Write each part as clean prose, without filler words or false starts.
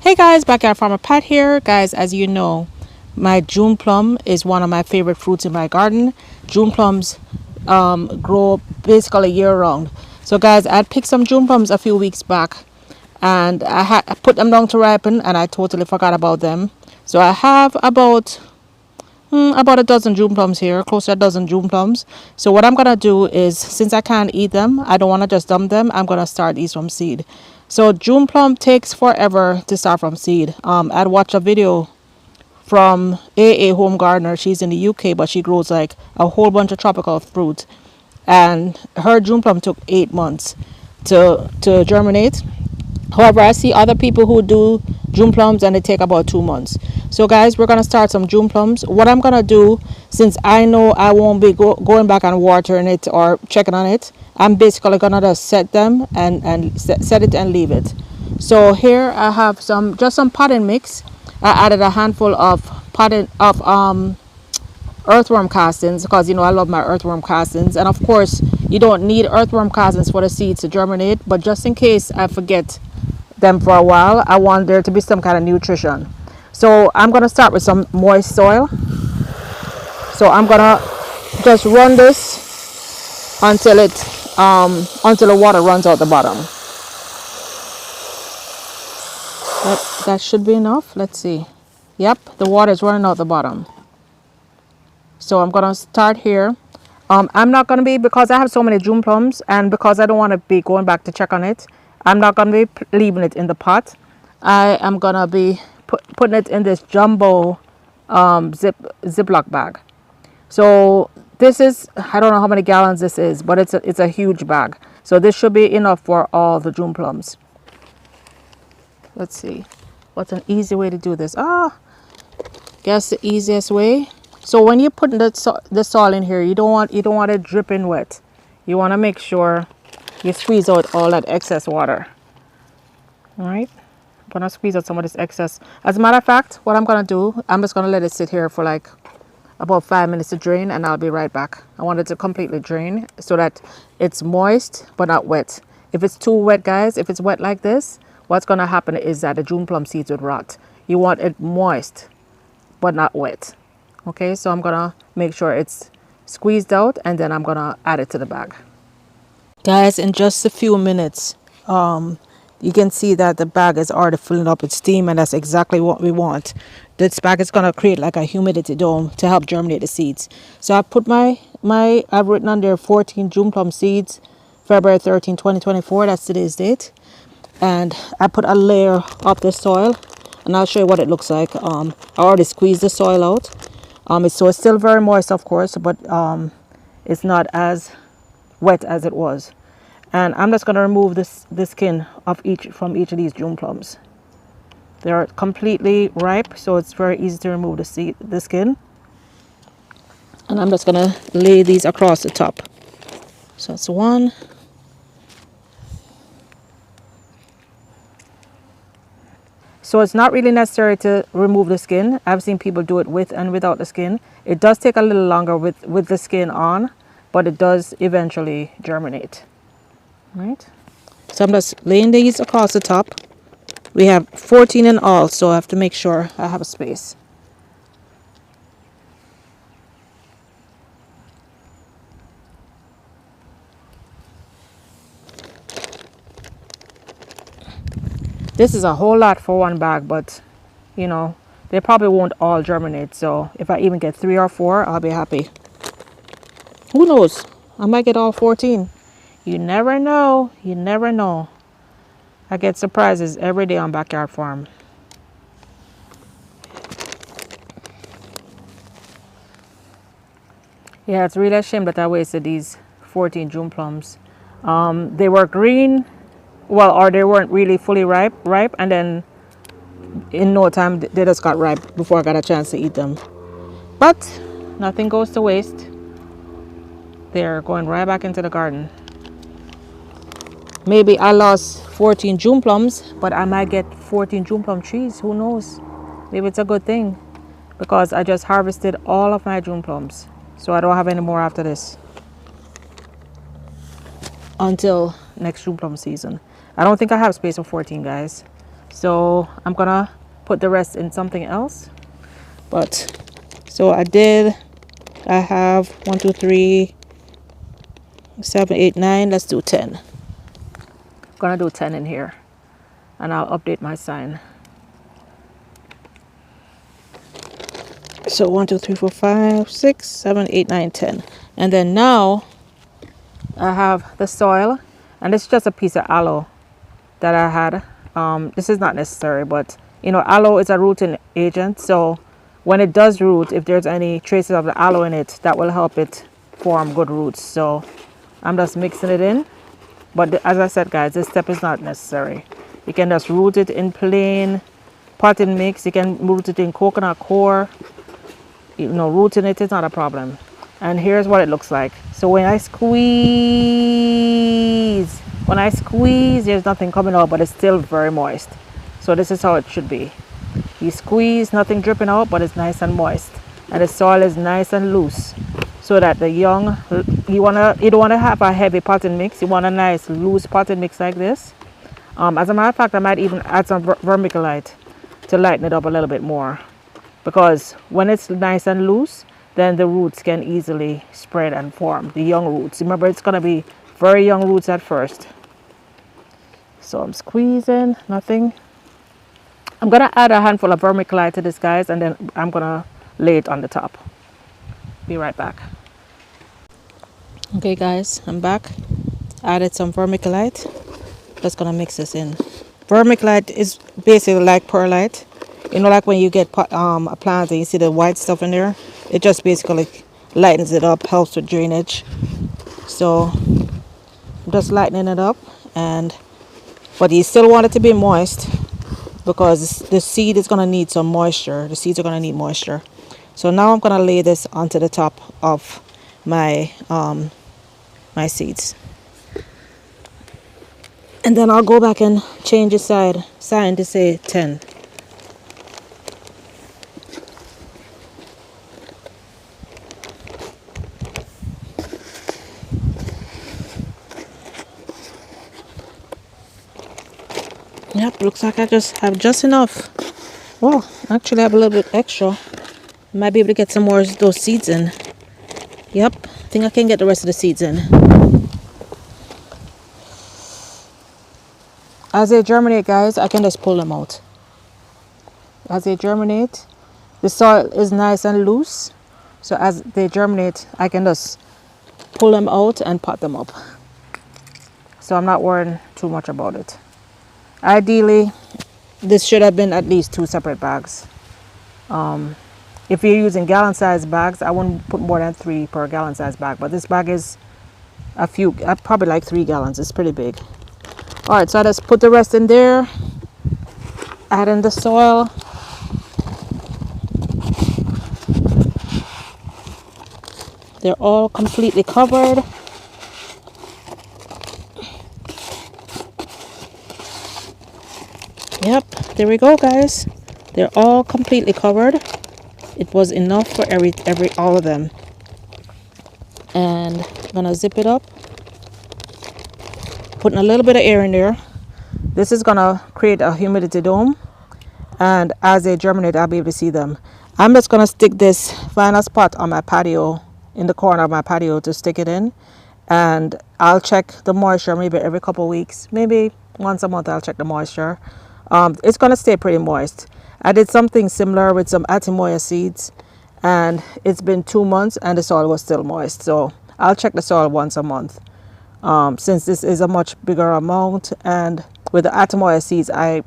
Hey guys, Backyard Farmer Pat here. Guys, as you know, my June plum is one of my favorite fruits in my garden. June plums grow basically year round. So guys, I picked some June plums a few weeks back and I put them down to ripen and I totally forgot about them. So I have about a dozen June plums here, close to a dozen June plums. So what I'm gonna do is, since I can't eat them, I don't want to just dump them. I'm gonna start these from seed. So June plum takes forever to start from seed. I'd watch a video from A home gardener. She's in the UK, but she grows like a whole bunch of tropical fruit, and her June plum took 8 months to germinate. However, I see other people who do June plums and they take about 2 months. So guys, we're going to start some June plums. What I'm going to do, since I know I won't be going back and watering it or checking on it, I'm basically going to just set them and set it and leave it. So here I have just some potting mix. I added a handful of earthworm castings, because I love my earthworm castings, and of course you don't need earthworm castings for the seeds to germinate, but just in case I forget them for a while, I want there to be some kind of nutrition. So I'm going to start with some moist soil. So I'm going to just run this until the water runs out the bottom. That should be enough. Let's see. Yep, the water is running out the bottom. So I'm going to start here. I'm not going to be, because I have so many June plums and because I don't want to be going back to check on it, I'm not going to be leaving it in the pot. I am going to be putting it in this jumbo Ziploc bag. So this is, I don't know how many gallons this is, but it's a huge bag. So this should be enough for all the June plums. Let's see. What's an easy way to do this? Guess the easiest way. So when you put the soil in here, you don't want it dripping wet. You want to make sure you squeeze out all that excess water. All right, I'm gonna squeeze out some of this excess. As a matter of fact, what I'm gonna do, I'm just gonna let it sit here for like about 5 minutes to drain, and I'll be right back. I want it to completely drain so that it's moist but not wet. If it's too wet, guys, if it's wet like this, what's gonna happen is that the June plum seeds would rot. You want it moist but not wet. Okay, so I'm gonna make sure it's squeezed out, and then I'm gonna add it to the bag. Guys, in just a few minutes, you can see that the bag is already filling up with steam, and that's exactly what we want. This bag is gonna create like a humidity dome to help germinate the seeds. So I put I've written on there 14 June plum seeds, February 13, 2024. That's today's date. And I put a layer of the soil, and I'll show you what it looks like. I already squeezed the soil out. So it's still very moist, of course, but it's not as wet as it was. And I'm just going to remove the skin from each of these June plums. They're completely ripe, so it's very easy to remove the skin. And I'm just going to lay these across the top. So that's one. So it's not really necessary to remove the skin. I've seen people do it with and without the skin. It does take a little longer with the skin on, but it does eventually germinate. Right? So I'm just laying these across the top. We have 14 in all, so I have to make sure I have a space. This is a whole lot for one bag, but they probably won't all germinate. So if I even get 3 or 4, I'll be happy. Who knows? I might get all 14. You never know. You never know. I get surprises every day on Backyard Farm. Yeah, it's really a shame that I wasted these 14 June plums. They were green. Well, or they weren't really fully ripe, and then in no time they just got ripe before I got a chance to eat them. But nothing goes to waste. They're going right back into the garden. Maybe I lost 14 June plums, but I might get 14 June plum trees. Who knows? Maybe it's a good thing, because I just harvested all of my June plums, so I don't have any more after this until next June plum season. I don't think I have space for 14, guys. So I'm gonna put the rest in something else. But so I have 1 2 3 7 8 9. Let's do 10. I'm gonna do 10 in here, and I'll update my sign. So 1 2 3 4 5 6 7 8 9 10. And then now I have the soil, and it's just a piece of aloe that I had. This is not necessary, but you know, aloe is a rooting agent, so when it does root, if there's any traces of the aloe in it, that will help it form good roots. So I'm just mixing it in, but as I said, guys, this step is not necessary. You can just root it in plain potting mix. You can root it in coconut coir. You know, rooting it is not a problem. And here's what it looks like. So when I squeeze, there's nothing coming out, but it's still very moist. So this is how it should be. You squeeze, nothing dripping out, but it's nice and moist, and the soil is nice and loose, so that the young, you don't want to have a heavy potting mix. You want a nice loose potting mix like this. As a matter of fact, I might even add some vermiculite to lighten it up a little bit more, because when it's nice and loose, then the roots can easily spread and form, the young roots. Remember, it's going to be very young roots at first. So I'm squeezing, nothing. I'm going to add a handful of vermiculite to this, guys, and then I'm going to lay it on the top. Be right back. Okay, guys, I'm back. Added some vermiculite. Just going to mix this in. Vermiculite is basically like perlite. You know, like when you get a plant and you see the white stuff in there, it just basically lightens it up, helps with drainage. So I'm just lightening it up, but you still want it to be moist, because the seed is going to need some moisture. The seeds are going to need moisture. So now I'm going to lay this onto the top of my my seeds, and then I'll go back and change the sign to say 10. Yep, looks like I just have just enough. Well, actually I have a little bit extra. Might be able to get some more of those seeds in. Yep, I think I can get the rest of the seeds in. As they germinate, guys, I can just pull them out. As they germinate, the soil is nice and loose. So as they germinate, I can just pull them out and pot them up. So I'm not worrying too much about it. Ideally, this should have been at least 2 separate bags. If you're using gallon size bags, I wouldn't put more than 3 per gallon size bag, but this bag is probably like 3 gallons. It's pretty big. All right, so I just put the rest in there, add in the soil. They're all completely covered. Yep, there we go, guys. They're all completely covered. It was enough for all of them. And I'm gonna zip it up, putting a little bit of air in there. This is gonna create a humidity dome, and as they germinate, I'll be able to see them. I'm just gonna stick this vinyl spot on my patio, in the corner of my patio, to stick it in, and I'll check the moisture maybe every couple of weeks, maybe once a month. I'll check the moisture. It's gonna stay pretty moist. I did something similar with some Atimoya seeds, and it's been 2 months and the soil was still moist. So I'll check the soil once a month. Since this is a much bigger amount, and with the Atimoya seeds, I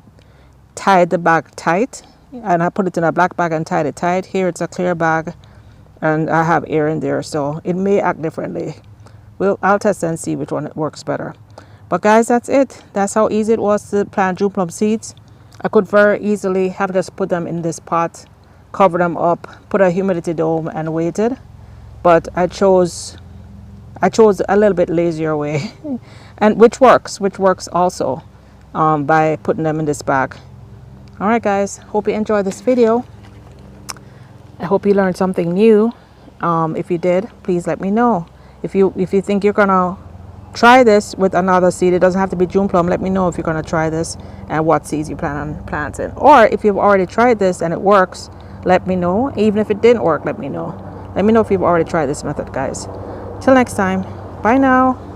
tied the bag tight, and I put it in a black bag and tied it tight. Here it's a clear bag, and I have air in there, so it may act differently. I'll test and see which one works better. But guys, that's it. That's how easy it was to plant June plum seeds. I could very easily have just put them in this pot, cover them up, put a humidity dome, and waited. But I chose a little bit lazier way, and which works also, by putting them in this bag. All right, guys. Hope you enjoyed this video. I hope you learned something new. If you did, please let me know. If you think you're gonna Try this with another seed. It doesn't have to be June plum. Let me know if you're going to try this and what seeds you plan on planting. Or if you've already tried this and it works, let me know. Even if it didn't work, let me know. Let me know if you've already tried this method, guys. Till next time. Bye now.